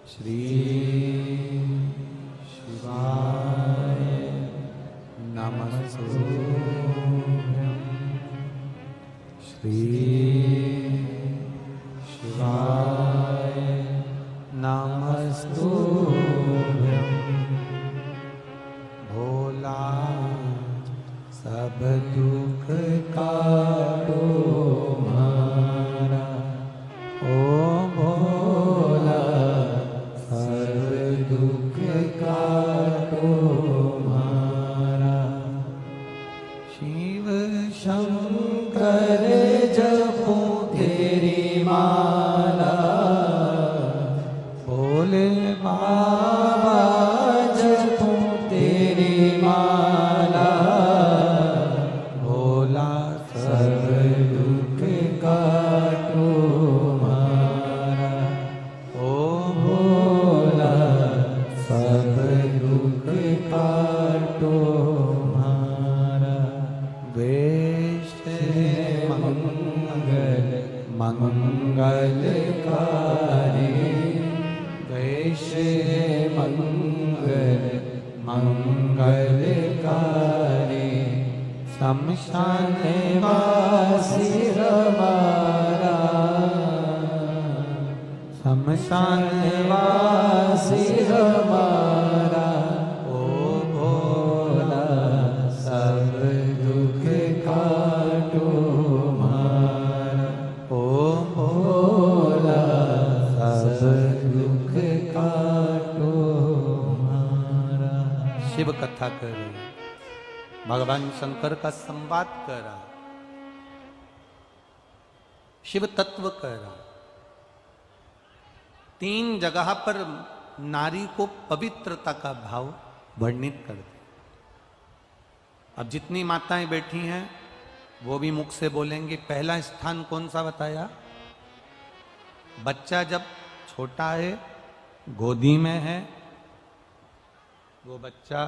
श्री शिवाय नमस्तुभ्यं। श्री शिवाय नमस्तुभ्यं। भोला सब दुख काटो मारा, ओ भोला सब दुख काटो मारा। शिव शंकर जपो तेरी माला, भोले बाबा जपो तेरी माला। भोला सब दुख काटो मारा, ओ भोला सब दुख काटो मारा। वेश मंगल मंगलकारी, वेश मंगल मंगलकारी। शमशान वासी हमारा, शमशान वासी हमारा। ओ भोला सब दुख काटो मारा, ओ भोला सब दुख काटो मारा। शिव कथा करे, भगवान शंकर का संवाद करा, शिव तत्व करा। 3 जगह पर नारी को पवित्रता का भाव वर्णित कर दिया। अब जितनी माताएं बैठी हैं वो भी मुख से बोलेंगे। पहला स्थान कौन सा बताया? बच्चा जब छोटा है, गोदी में है, वो बच्चा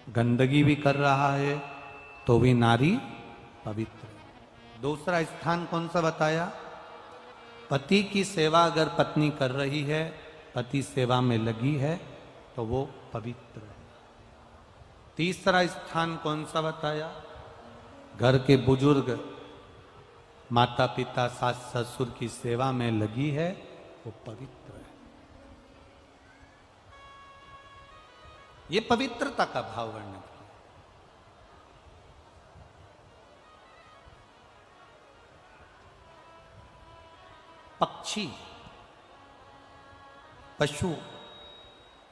गंदगी भी कर रहा है तो भी नारी पवित्र है। दूसरा स्थान कौन सा बताया? पति की सेवा अगर पत्नी कर रही है, पति सेवा में लगी है तो वो पवित्र है। तीसरा स्थान कौन सा बताया? घर के बुजुर्ग माता पिता सास ससुर की सेवा में लगी है, वो पवित्र है। ये पवित्रता का भाव वर्णन किया। पक्षी, पशु,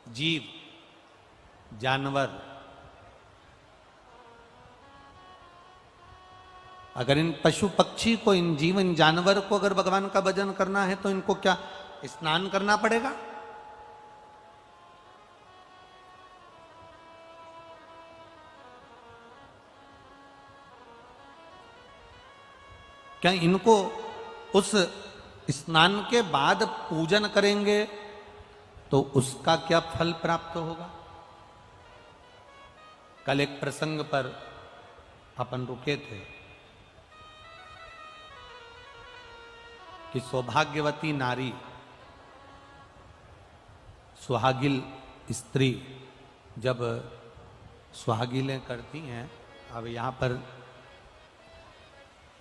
जीव, जानवर, अगर इन पशु पक्षी को, इन जीव, इन जानवर को अगर भगवान का भजन करना है तो इनको क्या स्नान करना पड़ेगा? क्या इनको उस स्नान के बाद पूजन करेंगे तो उसका क्या फल प्राप्त होगा? कल एक प्रसंग पर अपन रुके थे कि सौभाग्यवती नारी, सुहागिल स्त्री जब सुहागिलें करती हैं, अब यहाँ पर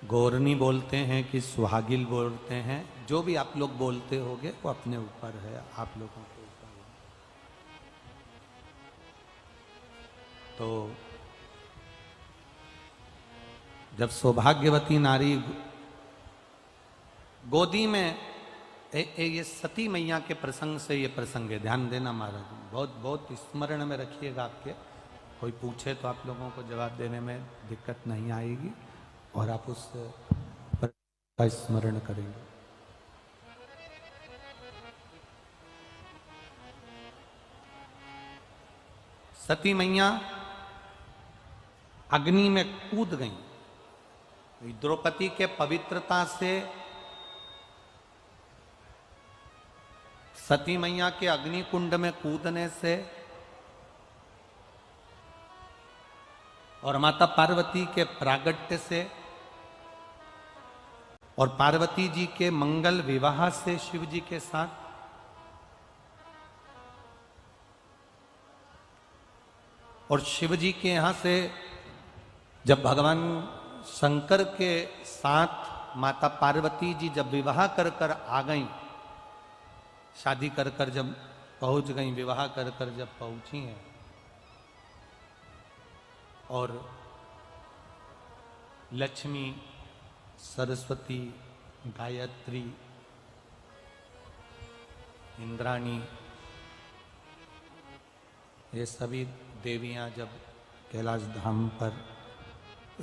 गौरनी बोलते हैं कि सुहागिल बोलते हैं, जो भी आप लोग बोलते होगे वो अपने ऊपर है, आप लोगों के ऊपर है। तो जब सौभाग्यवती नारी गोदी में ये सती मैया के प्रसंग से ये प्रसंग है, ध्यान देना महाराज, बहुत बहुत स्मरण में रखिएगा। आपके कोई पूछे तो आप लोगों को जवाब देने में दिक्कत नहीं आएगी और आप उस का स्मरण करेंगे। सती मैया अग्नि में कूद गई। द्रौपदी के पवित्रता से सती मैया के अग्नि कुंड में कूदने से और माता पार्वती के प्रागट्य से और पार्वती जी के मंगल विवाह से शिव जी के साथ और शिव जी के यहां से जब भगवान शंकर के साथ माता पार्वती जी जब विवाह कर कर आ गई, शादी कर कर जब पहुंच गई, विवाह कर कर जब पहुंची हैं और लक्ष्मी, सरस्वती, गायत्री, इंद्राणी, ये सभी देवियां जब कैलाश धाम पर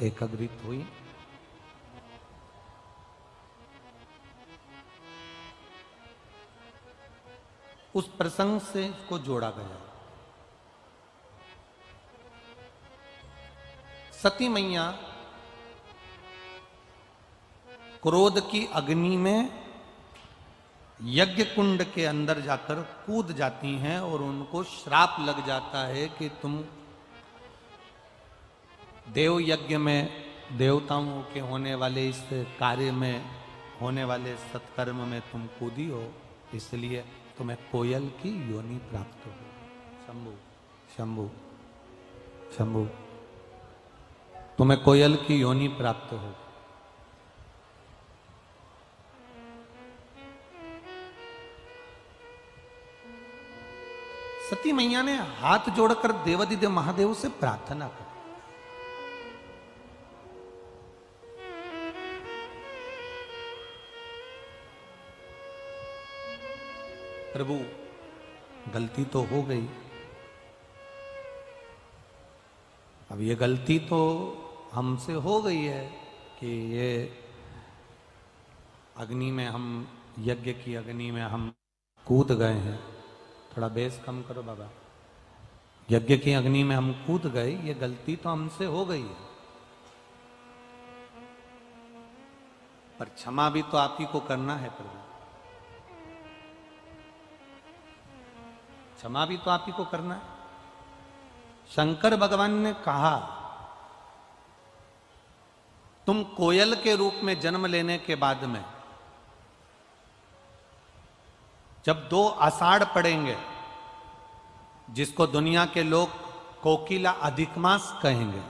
एकत्रित हुई, उस प्रसंग से इसको जोड़ा गया। सती मैया क्रोध की अग्नि में यज्ञ कुंड के अंदर जाकर कूद जाती हैं और उनको श्राप लग जाता है कि तुम देव यज्ञ में, देवताओं के होने वाले इस कार्य में, होने वाले सत्कर्म में तुम कूदी हो, इसलिए तुम्हें कोयल की योनि प्राप्त हो। शंभु शंभु शंभु, तुम्हें कोयल की योनि प्राप्त हो। सती मैया ने हाथ जोड़कर देवादिदेव महादेव से प्रार्थना की। प्रभु, गलती तो हो गई, अब ये गलती तो हमसे हो गई है कि ये अग्नि में हम, यज्ञ की अग्नि में हम कूद गए हैं। थोड़ा बेस कम करो बाबा। यज्ञ की अग्नि में हम कूद गए, ये गलती तो हमसे हो गई है, पर क्षमा भी तो आप ही को करना है प्रभु, क्षमा भी तो आप ही को करना है। शंकर भगवान ने कहा, तुम कोयल के रूप में जन्म लेने के बाद में जब 2 आषाढ़ पड़ेंगे, जिसको दुनिया के लोग कोकिला अधिक मास कहेंगे,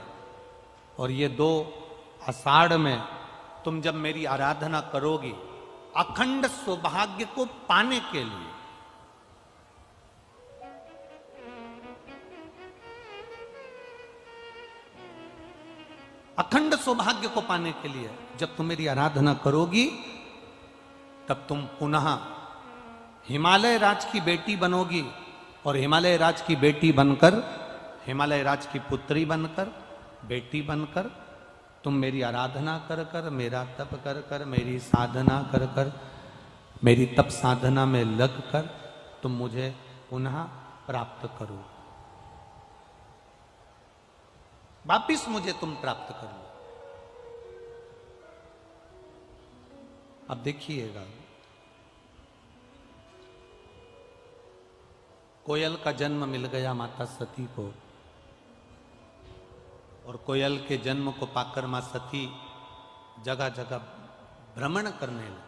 और ये 2 आषाढ़ में तुम जब मेरी आराधना करोगी अखंड सौभाग्य को पाने के लिए, अखंड सौभाग्य को पाने के लिए जब तुम मेरी आराधना करोगी, तब तुम पुनः हिमालय राज की बेटी बनोगी, और हिमालय राज की बेटी बनकर, हिमालय राज की पुत्री बनकर, बेटी बनकर तुम मेरी आराधना कर कर, मेरा तप कर कर, मेरी साधना कर कर, मेरी तप साधना में लग कर तुम मुझे पुनः प्राप्त करो, वापिस मुझे तुम प्राप्त कर लो। अब देखिएगा, कोयल का जन्म मिल गया माता सती को, और कोयल के जन्म को पाकर मां सती जगह जगह भ्रमण करने लगी।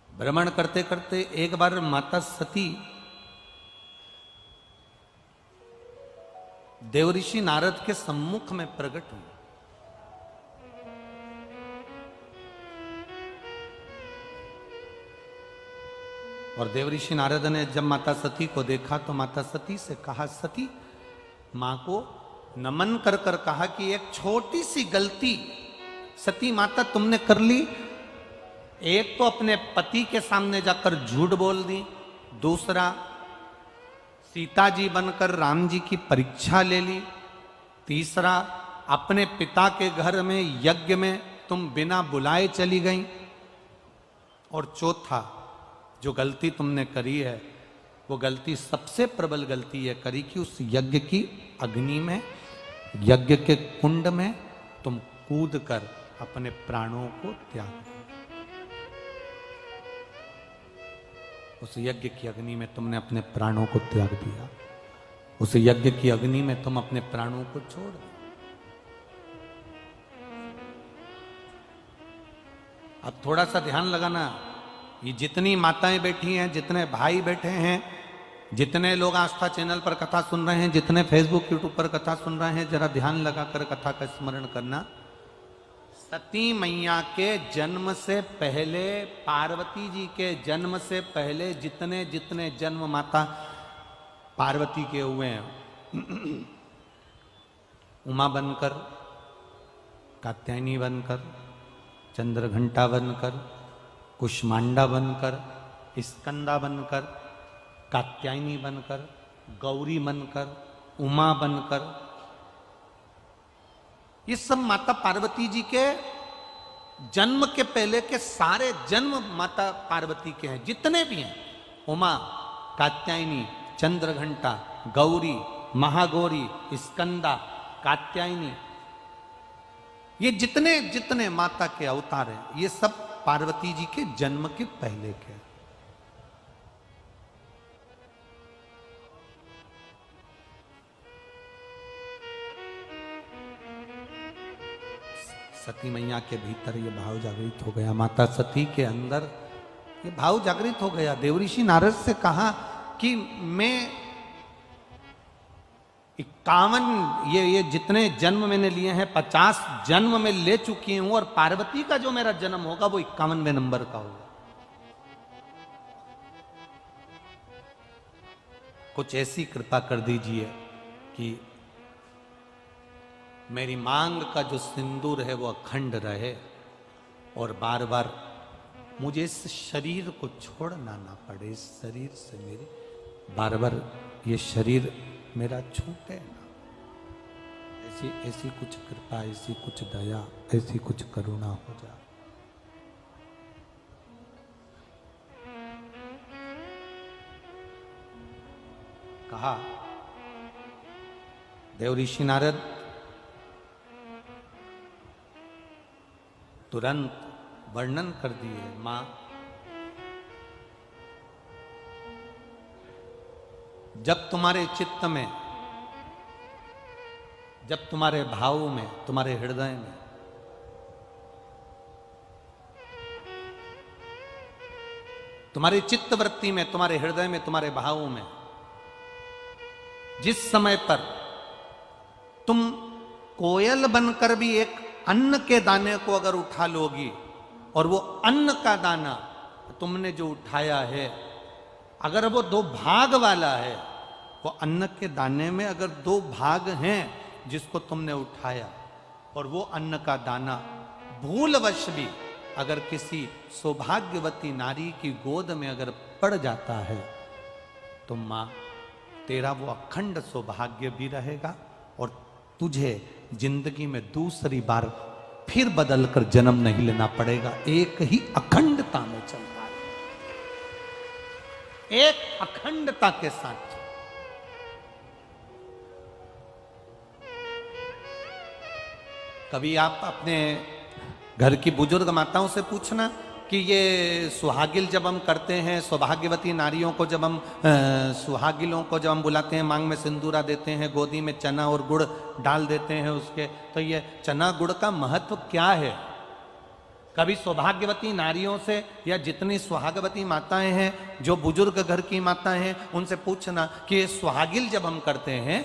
भ्रमण करते करते एक बार माता सती देवऋषि नारद के सम्मुख में प्रकट हुई। और देवऋषि नारद ने जब माता सती को देखा तो माता सती से कहा, सती, मां को नमन कर कर कहा कि एक छोटी सी गलती सती माता तुमने कर ली। एक तो अपने पति के सामने जाकर झूठ बोल दी, दूसरा सीता जी बनकर राम जी की परीक्षा ले ली, तीसरा अपने पिता के घर में यज्ञ में तुम बिना बुलाए चली गई, और चौथा जो गलती तुमने करी है वो गलती, सबसे प्रबल गलती ये करी कि उस यज्ञ की अग्नि में, यज्ञ के कुंड में तुम कूद कर अपने प्राणों को त्याग दिया। उस यज्ञ की अग्नि में तुमने अपने प्राणों को त्याग दिया, उस यज्ञ की अग्नि में तुम अपने प्राणों को छोड़ दिया। अब थोड़ा सा ध्यान लगाना, ये जितनी माताएं बैठी हैं, जितने भाई बैठे हैं, जितने लोग आस्था चैनल पर कथा सुन रहे हैं, जितने फेसबुक यूट्यूब पर कथा सुन रहे हैं, जरा ध्यान लगाकर कथा का स्मरण करना। सती मैया के जन्म से पहले, पार्वती जी के जन्म से पहले जितने जितने जन्म माता पार्वती के हुए हैं, उमा बनकर, कात्यायनी बनकर, चंद्रघंटा बनकर, कुष्मांडा बनकर, स्कंदा बनकर, कात्यायनी बनकर, गौरी बनकर, उमा बनकर, ये सब माता पार्वती जी के जन्म के पहले के सारे जन्म माता पार्वती के हैं, जितने भी हैं। उमा, कात्यायनी, चंद्रघंटा, गौरी, महागौरी, स्कंदा, कात्यायनी, ये जितने जितने माता के अवतार हैं, ये सब पार्वती जी के जन्म के पहले के हैं। सती मैया के भीतर ये भाव जागृत हो गया, माता सती के अंदर ये भाव जागृत हो गया। देवऋषि नारद से कहा कि मैं 51 ये जितने जन्म मैंने लिए हैं, 50 जन्म में ले चुकी हूं, और पार्वती का जो मेरा जन्म होगा वो 51वें नंबर का होगा। कुछ ऐसी कृपा कर दीजिए कि मेरी मांग का जो सिंदूर है वो अखंड रहे, और बार बार मुझे इस शरीर को छोड़ना ना पड़े, इस शरीर से मेरी बार बार ये शरीर मेरा छूटे ना। ऐसी ऐसी कुछ कृपा, ऐसी कुछ दया, ऐसी कुछ करुणा हो जाए। कहा देवऋषि नारद तुरंत वर्णन कर दिए, मां जब तुम्हारे चित्त में, जब तुम्हारे भाव में, तुम्हारे हृदय में तुम्हारी चित्तवृत्ति में, तुम्हारे हृदय में, तुम्हारे भाव में जिस समय पर तुम कोयल बनकर भी एक अन्न के दाने को अगर उठा लोगी, और वो अन्न का दाना तुमने जो उठाया है, अगर वो 2 भाग वाला है, वो अन्न के दाने में अगर 2 भाग हैं जिसको तुमने उठाया, और वो अन्न का दाना भूलवश भी अगर किसी सौभाग्यवती नारी की गोद में अगर पड़ जाता है, तो मां तेरा वो अखंड सौभाग्य भी रहेगा, और तुझे जिंदगी में दूसरी बार फिर बदलकर जन्म नहीं लेना पड़ेगा। एक ही अखंडता में चल रहा है, एक अखंडता के साथ। कभी आप अपने घर की बुजुर्ग माताओं से पूछना कि ये सुहागिल जब हम करते हैं, सौभाग्यवती नारियों को जब हम सुहागिलों को जब हम बुलाते हैं, मांग में सिंदूरा देते हैं, गोदी में चना और गुड़ डाल देते हैं उसके, तो ये चना गुड़ का महत्व क्या है? कभी सौभाग्यवती नारियों से या जितनी सुहागवती माताएं हैं, जो बुजुर्ग घर की माताएं हैं, उनसे पूछना कि ये सुहागिल जब हम करते हैं,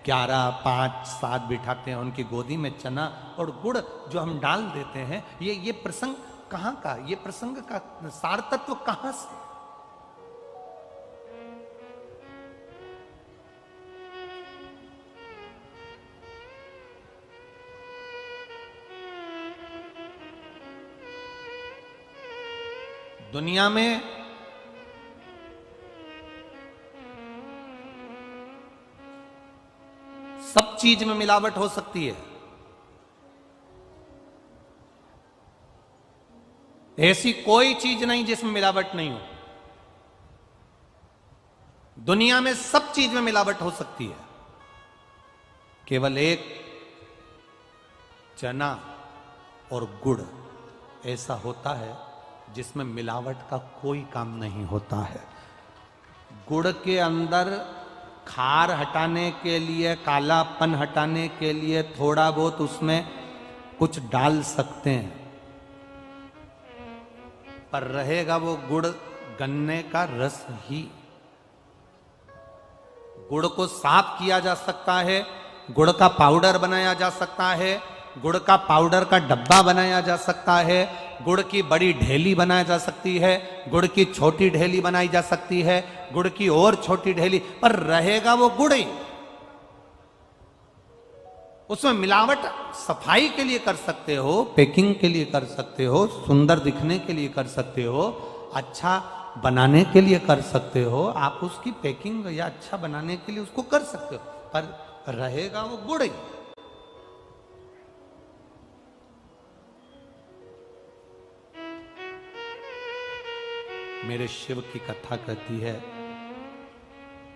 11, 5, 7 बिठाते हैं, उनकी गोदी में चना और गुड़ जो हम डाल देते हैं, ये प्रसंग कहां का, ये प्रसंग का सार तत्व कहां से? दुनिया में सब चीज में मिलावट हो सकती है, ऐसी कोई चीज नहीं जिसमें मिलावट नहीं हो। दुनिया में सब चीज में मिलावट हो सकती है, केवल एक चना और गुड़ ऐसा होता है जिसमें मिलावट का कोई काम नहीं होता है। गुड़ के अंदर खार हटाने के लिए, कालापन हटाने के लिए थोड़ा बहुत उसमें कुछ डाल सकते हैं, पर रहेगा वो गुड़ गन्ने का रस ही। गुड़ को साफ किया जा सकता है, गुड़ का पाउडर बनाया जा सकता है, गुड़ का पाउडर का डब्बा बनाया जा सकता है, गुड़ की बड़ी ढेली बनाई जा सकती है, गुड़ की छोटी ढेली बनाई जा सकती है, गुड़ की और छोटी ढेली, पर रहेगा वो गुड़ ही। उसमें मिलावट सफाई के लिए कर सकते हो, पैकिंग के लिए कर सकते हो, सुंदर दिखने के लिए कर सकते हो, अच्छा बनाने के लिए कर सकते हो, आप उसकी पैकिंग या अच्छा बनाने के लिए उसको कर सकते हो, पर रहेगा वो गुड़ ही। मेरे शिव की कथा कहती है,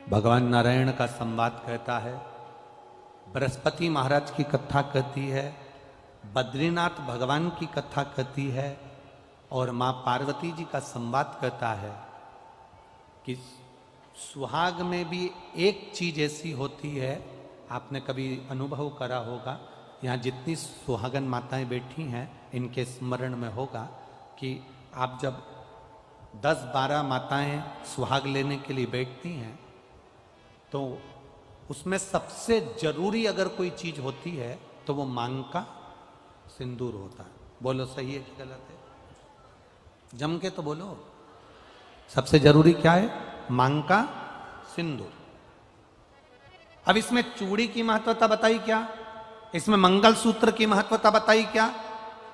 भगवान नारायण का संवाद कहता है, बृहस्पति महाराज की कथा कहती है, बद्रीनाथ भगवान की कथा कहती है, और मां पार्वती जी का संवाद कहता है कि सुहाग में भी एक चीज ऐसी होती है, आपने कभी अनुभव करा होगा, यहाँ जितनी सुहागन माताएं बैठी हैं इनके स्मरण में होगा कि आप जब 10-12 माताएं सुहाग लेने के लिए बैठती हैं तो उसमें सबसे जरूरी अगर कोई चीज होती है तो वो मांग का सिंदूर होता है। बोलो सही है कि गलत है? जम के तो बोलो। सबसे जरूरी क्या है? मांग का सिंदूर। अब इसमें चूड़ी की महत्वता बताई क्या? इसमें मंगलसूत्र की महत्वता बताई क्या?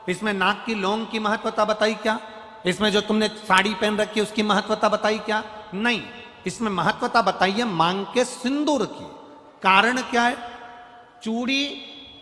इसमें नाक की लौंग की महत्वता बताई क्या? इसमें जो तुमने साड़ी पहन रखी है उसकी महत्वता बताई क्या? नहीं, इसमें महत्वता बताई है मांग के सिंदूर की। कारण क्या है? चूड़ी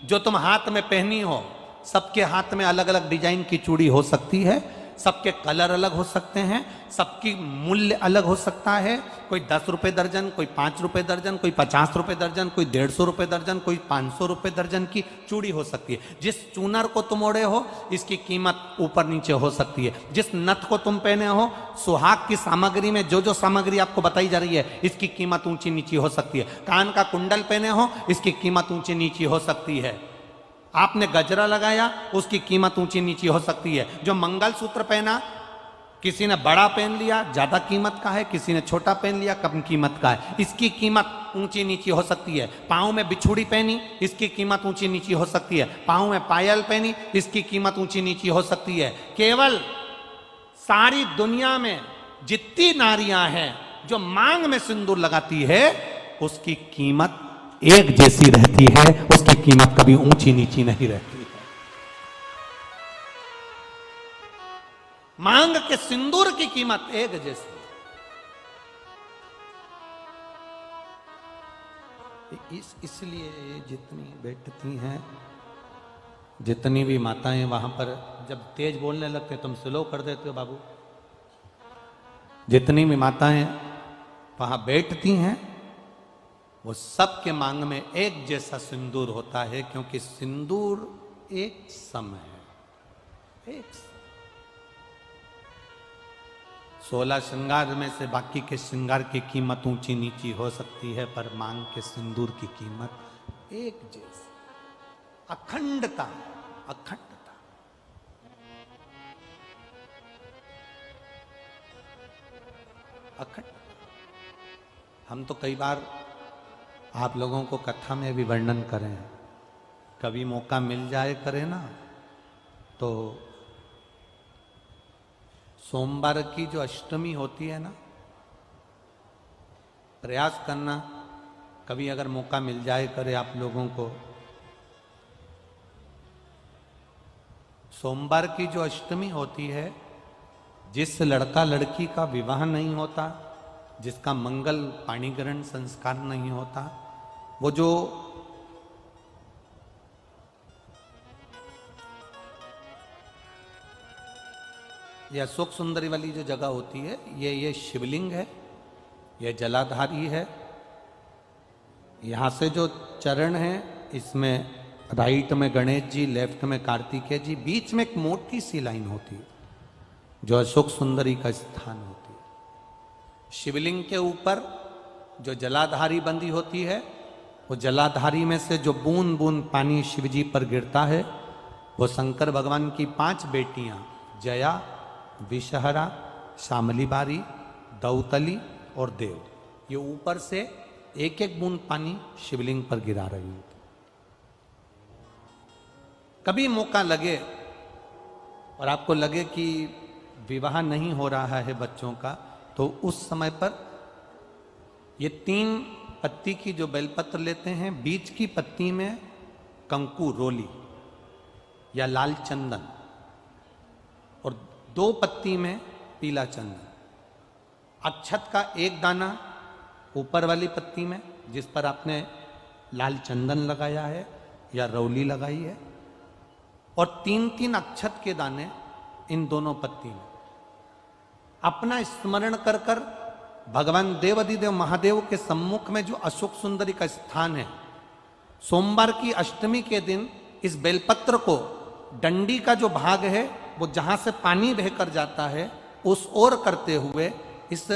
जो तुम हाथ में पहनी हो, सबके हाथ में अलग अलग डिजाइन की चूड़ी हो सकती है, सबके कलर अलग हो सकते हैं, सबकी मूल्य अलग हो सकता है। कोई 10 रुपए दर्जन, कोई 5 रुपए दर्जन, कोई 50 रुपए दर्जन, कोई 150 रुपए दर्जन, कोई 500 रुपए दर्जन की चूड़ी हो सकती है। जिस चूनर को तुम ओढ़े हो इसकी कीमत ऊपर नीचे हो सकती है। जिस नथ को तुम पहने हो, सुहाग की सामग्री में जो जो सामग्री आपको बताई जा रही है इसकी कीमत ऊंची नीची हो सकती है। कान का कुंडल पहने हो, इसकी कीमत ऊंची नीची हो सकती है। आपने गजरा लगाया, उसकी कीमत ऊंची नीची हो सकती है। जो मंगलसूत्र पहना, किसी ने बड़ा पहन लिया ज्यादा कीमत का है, किसी ने छोटा पहन लिया कम कीमत का है, इसकी कीमत ऊंची नीची हो सकती है। पाँव में बिछुड़ी पहनी, इसकी कीमत ऊंची नीची हो सकती है। पाँव में पायल पहनी, इसकी कीमत ऊंची नीची हो सकती है। केवल सारी दुनिया में जितनी नारियां हैं जो मांग में सिंदूर लगाती है उसकी कीमत एक जैसी रहती है, उसकी कीमत कभी ऊंची नीची नहीं रहती है। मांग के सिंदूर की कीमत एक जैसी है। इसलिए जितनी बैठती हैं, जितनी भी माताएं वहां पर जब तेज बोलने लगते तुम स्लो कर देते हो बाबू। जितनी भी माताएं वहां बैठती हैं वो सबके मांग में एक जैसा सिंदूर होता है, क्योंकि सिंदूर एक सम है। एक 16 श्रृंगार में से बाकी के श्रृंगार की कीमत ऊंची नीची हो सकती है, पर मांग के सिंदूर की कीमत एक जैसी। अखंडता, अखंडता। अखंड। हम तो कई बार आप लोगों को कथा में भी वर्णन करें, कभी मौका मिल जाए करें ना, तो सोमवार की जो अष्टमी होती है ना, प्रयास करना कभी अगर मौका मिल जाए करे आप लोगों को। सोमवार की जो अष्टमी होती है, जिस लड़का लड़की का विवाह नहीं होता, जिसका मंगल पाणिग्रहण संस्कार नहीं होता, वो जो ये अशोक सुंदरी वाली जो जगह होती है, ये शिवलिंग है, ये जलाधारी है। यहाँ से जो चरण है, इसमें राइट में गणेश जी, लेफ्ट में कार्तिकेय जी, बीच में एक मोटी सी लाइन होती है जो अशोक सुंदरी का स्थान होती है। शिवलिंग के ऊपर जो जलाधारी बंदी होती है, वो जलाधारी में से जो बूंद बूंद पानी शिवजी पर गिरता है, वो शंकर भगवान की 5 बेटियां जया, विषहरा, शामलीबारी, दौतली और देव, ये ऊपर से एक एक बूंद पानी शिवलिंग पर गिरा रही होती। कभी मौका लगे और आपको लगे कि विवाह नहीं हो रहा है बच्चों का, तो उस समय पर ये 3 पत्ती की जो बेलपत्र लेते हैं, बीच की पत्ती में कंकु रोली या लाल चंदन और 2 पत्ती में पीला चंदन, अक्षत का 1 दाना ऊपर वाली पत्ती में जिस पर आपने लाल चंदन लगाया है या रौली लगाई है, और 3-3 अक्षत के दाने इन दोनों पत्ती में। अपना स्मरण कर कर भगवान देवाधिदेव महादेव के सम्मुख में जो अशोक सुंदरी का स्थान है, सोमवार की अष्टमी के दिन इस बेलपत्र को, डंडी का जो भाग है वो जहां से पानी बहकर जाता है उस ओर करते हुए इस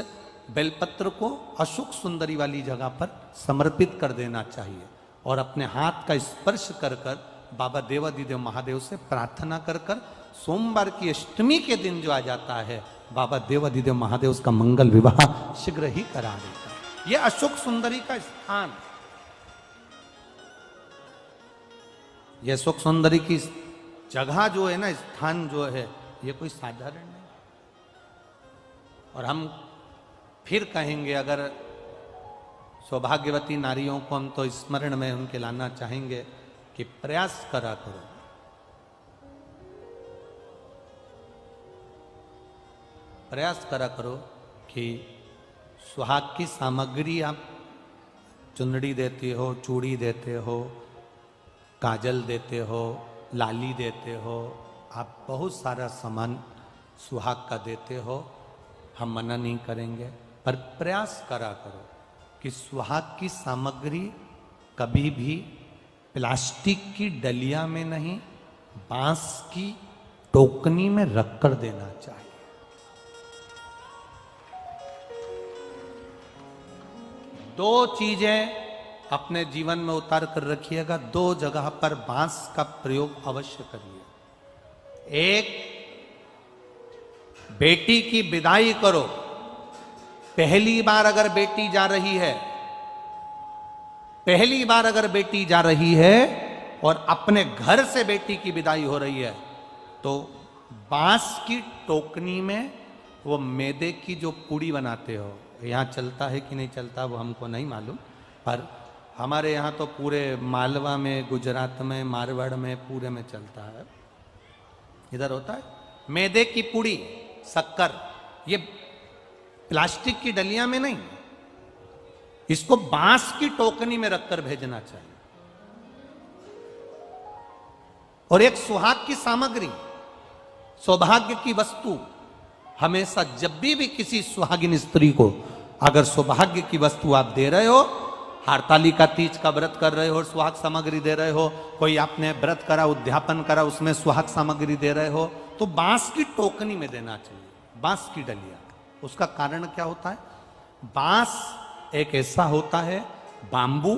बेलपत्र को अशोक सुंदरी वाली जगह पर समर्पित कर देना चाहिए और अपने हाथ का स्पर्श कर कर बाबा देवाधिदेव महादेव से प्रार्थना कर कर सोमवार की अष्टमी के दिन जो आ जाता है, बाबा देवाधिदेव महादेव उसका मंगल विवाह शीघ्र ही करा देता है। यह अशोक सुंदरी का स्थान, यह अशोक सुंदरी की जगह जो है ना, स्थान जो है, ये कोई साधारण नहीं। और हम फिर कहेंगे, अगर सौभाग्यवती नारियों को हम तो स्मरण में उनके लाना चाहेंगे कि प्रयास करा करो, प्रयास करा करो कि सुहाग की सामग्री आप चुंदड़ी देते हो, चूड़ी देते हो, काजल देते हो, लाली देते हो, आप बहुत सारा सामान सुहाग का देते हो, हम मना नहीं करेंगे, पर प्रयास करा करो कि सुहाग की सामग्री कभी भी प्लास्टिक की डलिया में नहीं, बांस की टोकनी में रखकर देना चाहिए। दो चीजें अपने जीवन में उतार कर रखिएगा, 2 जगह पर बांस का प्रयोग अवश्य करिए। एक, बेटी की विदाई करो, पहली बार अगर बेटी जा रही है, पहली बार अगर बेटी जा रही है और अपने घर से बेटी की विदाई हो रही है, तो बांस की टोकनी में वो मैदे की जो पूड़ी बनाते हो, यहाँ चलता है कि नहीं चलता वो हमको नहीं मालूम, पर हमारे यहाँ तो पूरे मालवा में, गुजरात में, मारवाड़ में, पूरे में चलता है, इधर होता है मैदे की पूड़ी, शक्कर, ये प्लास्टिक की डलिया में नहीं, इसको बांस की टोकनी में रखकर भेजना चाहिए। और एक सुहाग की सामग्री, सौभाग्य की वस्तु, हमेशा जब भी किसी सुहागिन स्त्री को अगर सौभाग्य की वस्तु आप दे रहे हो, हरतालिका तीज का व्रत कर रहे हो और सुहाग सामग्री दे रहे हो, कोई आपने व्रत करा, उद्यापन करा, उसमें सुहाग सामग्री दे रहे हो, तो बांस की टोकनी में देना चाहिए, बांस की डलिया। उसका कारण क्या होता है? बांस एक ऐसा होता है, बांबू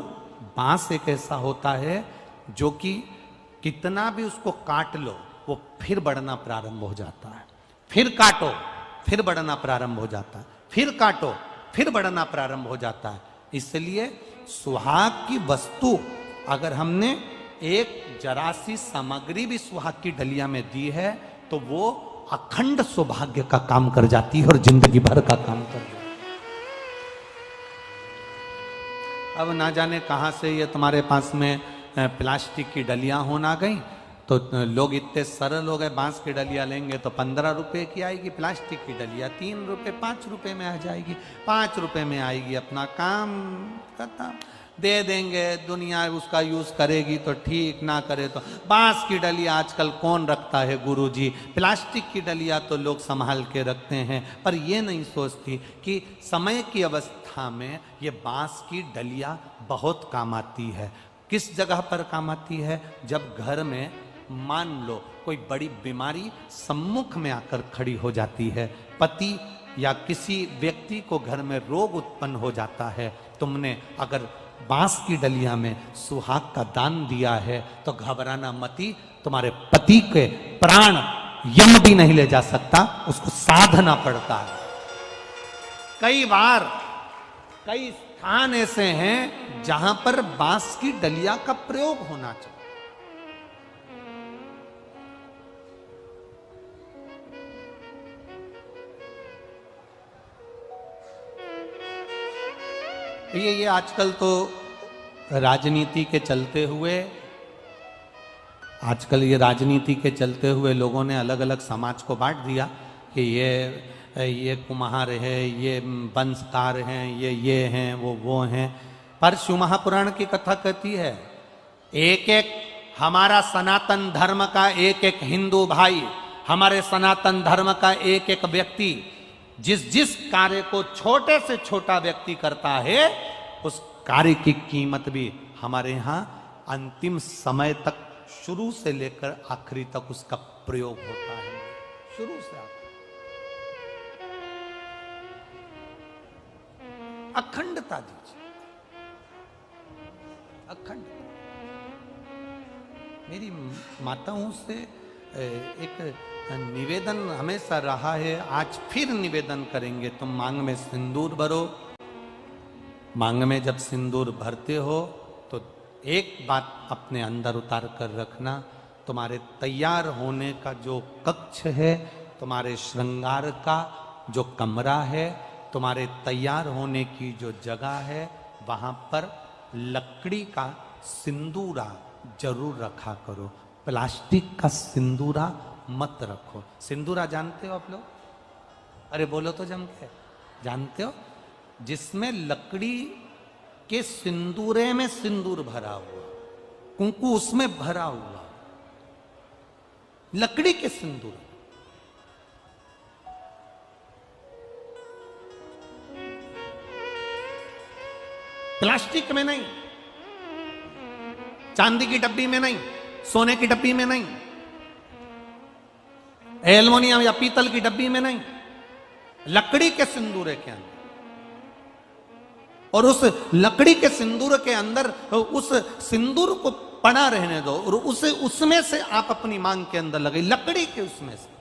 बांस एक ऐसा होता है जो कि कितना भी उसको काट लो वो फिर बढ़ना प्रारंभ हो जाता है, फिर काटो फिर बढ़ना प्रारंभ हो जाता है, फिर काटो फिर बढ़ना प्रारंभ हो जाता है। इसलिए सुहाग की वस्तु अगर हमने एक जरा सी सामग्री भी सुहाग की डलिया में दी है तो वो अखंड सौभाग्य का काम कर जाती है और जिंदगी भर का काम कर जाती है। अब ना जाने कहां से ये तुम्हारे पास में प्लास्टिक की डलियां होना गई, तो लोग इतने सरल हो गए, बांस की डलिया लेंगे तो 15 रुपए की आएगी, प्लास्टिक की डलिया 3 रुपए 5 रुपए में आ जाएगी, 5 रुपए में आएगी, अपना काम खत्म, दे देंगे, दुनिया उसका यूज करेगी तो ठीक, ना करे तो। बांस की डलिया आजकल कौन रखता है गुरुजी, प्लास्टिक की डलिया तो लोग संभाल के रखते हैं, पर ये नहीं सोचती कि समय की अवस्था में ये बांस की डलिया बहुत काम आती है। किस जगह पर काम आती है? जब घर में मान लो कोई बड़ी बीमारी सम्मुख में आकर खड़ी हो जाती है, पति या किसी व्यक्ति को घर में रोग उत्पन्न हो जाता है, तुमने अगर बांस की डलिया में सुहाग का दान दिया है तो घबराना मती, तुम्हारे पति के प्राण यम भी नहीं ले जा सकता, उसको साधना पड़ता है। कई बार कई स्थान ऐसे हैं जहां पर बांस की डलिया का प्रयोग होना चाहिए। ये आजकल तो राजनीति के चलते हुए लोगों ने अलग अलग समाज को बांट दिया कि ये कुम्हार है, ये वंशकार हैं, ये हैं, वो हैं। पर शिव महापुराण की कथा कहती है एक एक हमारा सनातन धर्म का एक एक हिंदू भाई, हमारे सनातन धर्म का एक एक व्यक्ति जिस कार्य को छोटे से छोटा व्यक्ति करता है, उस कार्य की कीमत भी हमारे यहां अंतिम समय तक शुरू से लेकर आखिरी तक उसका प्रयोग होता है। शुरू से अखंडता दीजिए, अखंड। मेरी माताओं से एक निवेदन हमेशा रहा है, आज फिर निवेदन करेंगे, तुम मांग में सिंदूर भरो। मांग में जब सिंदूर भरते हो तो एक बात अपने अंदर उतार कर रखना, तुम्हारे तैयार होने का जो कक्ष है, तुम्हारे श्रृंगार का जो कमरा है, तुम्हारे तैयार होने की जो जगह है, वहां पर लकड़ी का सिंदूरा जरूर रखा करो। प्लास्टिक का सिंदूरा मत रखो। सिंदूरा जानते हो आप लोग? अरे बोलो तो जम के, जानते हो? जिसमें लकड़ी के सिंदूरे में सिंदूर भरा हुआ, कुंकू उसमें भरा हुआ, लकड़ी के सिंदूर। प्लास्टिक में नहीं, चांदी की डब्बी में नहीं, सोने की डब्बी में नहीं, एल्युमिनियम या पीतल की डब्बी में नहीं, लकड़ी के सिंदूरे के अंदर। और उस लकड़ी के सिंदूर के अंदर उस सिंदूर को पड़ा रहने दो और उसे उसमें से आप अपनी मांग के अंदर लगे, लकड़ी के उसमें से।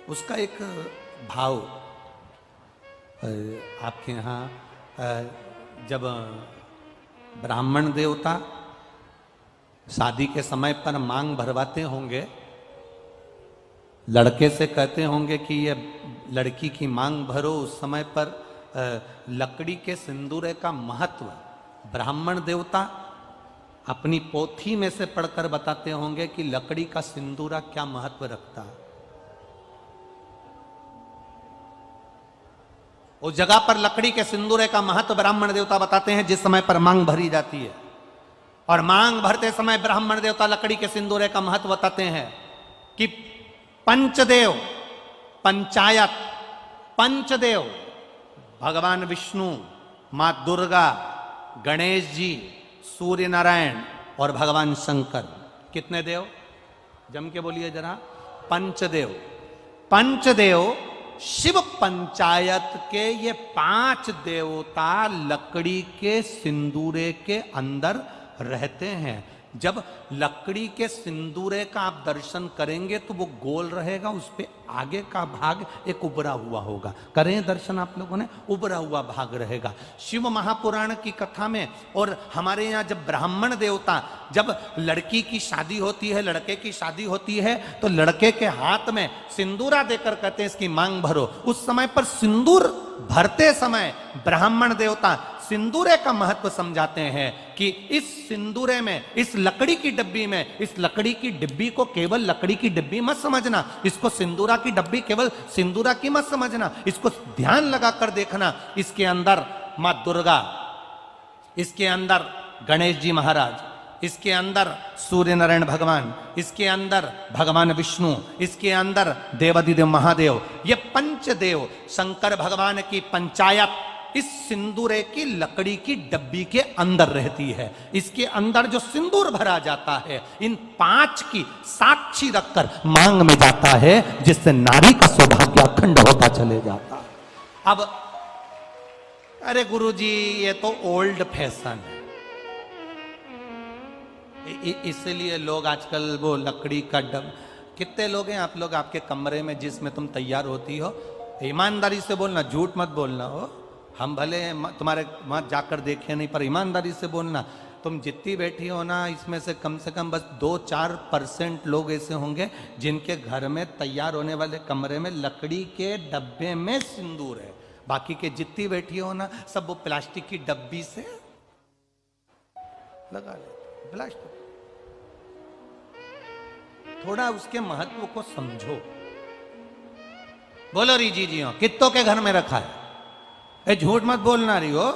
उसका एक भाव आपके यहां जब ब्राह्मण देवता शादी के समय पर मांग भरवाते होंगे, लड़के से कहते होंगे कि ये लड़की की मांग भरो, उस समय पर लकड़ी के सिंदूरे का महत्व ब्राह्मण देवता अपनी पोथी में से पढ़कर बताते होंगे कि लकड़ी का सिंदूरा क्या महत्व रखता है। उस जगह पर लकड़ी के सिंदूरे का महत्व ब्राह्मण देवता बताते हैं जिस समय पर मांग भरी जाती है। और मांग भरते समय ब्राह्मण देवता लकड़ी के सिंदूरे का महत्व बताते हैं कि पंचदेव, पंचायत, पंचदेव, भगवान विष्णु, मां दुर्गा, गणेश जी, सूर्य नारायण और भगवान शंकर। कितने देव? जम के बोलिए जरा। पंचदेव। पंचदेव शिव पंचायत के ये 5 देवता लकड़ी के सिंदूरे के अंदर रहते हैं। जब लकड़ी के सिंदूरे का आप दर्शन करेंगे तो वो गोल रहेगा, उस पे आगे का भाग एक उभरा हुआ होगा। करें दर्शन आप लोगों ने, उभरा हुआ भाग रहेगा। शिव महापुराण की कथा में और हमारे यहाँ जब ब्राह्मण देवता, जब लड़की की शादी होती है, लड़के की शादी होती है, तो लड़के के हाथ में सिंदूरा देकर कहते हैं इसकी मांग भरो। उस समय पर सिंदूर भरते समय ब्राह्मण देवता सिंदूरे का महत्व समझाते हैं कि इस सिंदूरे में, इस लकड़ी की डब्बी में, इस लकड़ी की डिब्बी को केवल लकड़ी की डिब्बी मत समझना, इसको सिंदूरा की डब्बी केवल सिंदूरा की मत समझना, इसको ध्यान लगाकर देखना। इसके अंदर मां दुर्गा, इसके अंदर गणेश जी महाराज, इसके अंदर सूर्य नारायण भगवान, इसके अंदर भगवान विष्णु, इसके अंदर देवाधिदेव महादेव, ये पंचदेव शंकर भगवान की पंचायत इस सिंदूरे की लकड़ी की डब्बी के अंदर रहती है। इसके अंदर जो सिंदूर भरा जाता है, इन 5 की साक्षी रखकर मांग में जाता है, जिससे नारी का सौभाग्य अखंड होता चले जाता है। अब अरे गुरुजी ये तो ओल्ड फैशन है। इसलिए लोग आजकल वो लकड़ी का डब, कितने लोग हैं आप लोग आपके कमरे में जिसमें तुम तैयार होती हो, ईमानदारी से बोलना, झूठ मत बोलना हो। हम भले तुम्हारे वहां जाकर देखे नहीं, पर ईमानदारी से बोलना, तुम जितनी बैठी हो ना, इसमें से कम बस 2-4% लोग ऐसे होंगे जिनके घर में तैयार होने वाले कमरे में लकड़ी के डब्बे में सिंदूर है। बाकी के जितनी बैठी हो ना, सब वो प्लास्टिक की डब्बी से लगा लेते। प्लास्टिक, थोड़ा उसके महत्व को समझो। बोलो री जी हो, कित्तों के घर में रखा है? ए झूठ मत बोलना रही हो,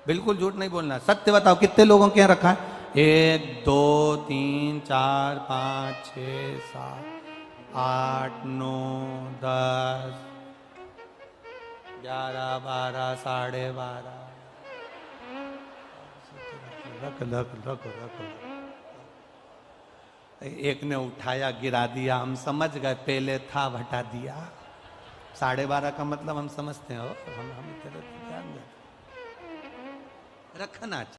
बिल्कुल झूठ नहीं बोलना, सत्य बताओ कितने लोगों के यहाँ रखा है? 1 2 3 4 5 6 7 8 9 10 11 12 12:30। रख। एक ने उठाया गिरा दिया, हम समझ गए पहले था हटा दिया। 12:30 का मतलब हम समझते हो, हम इतने ध्यान रखना चाहिए।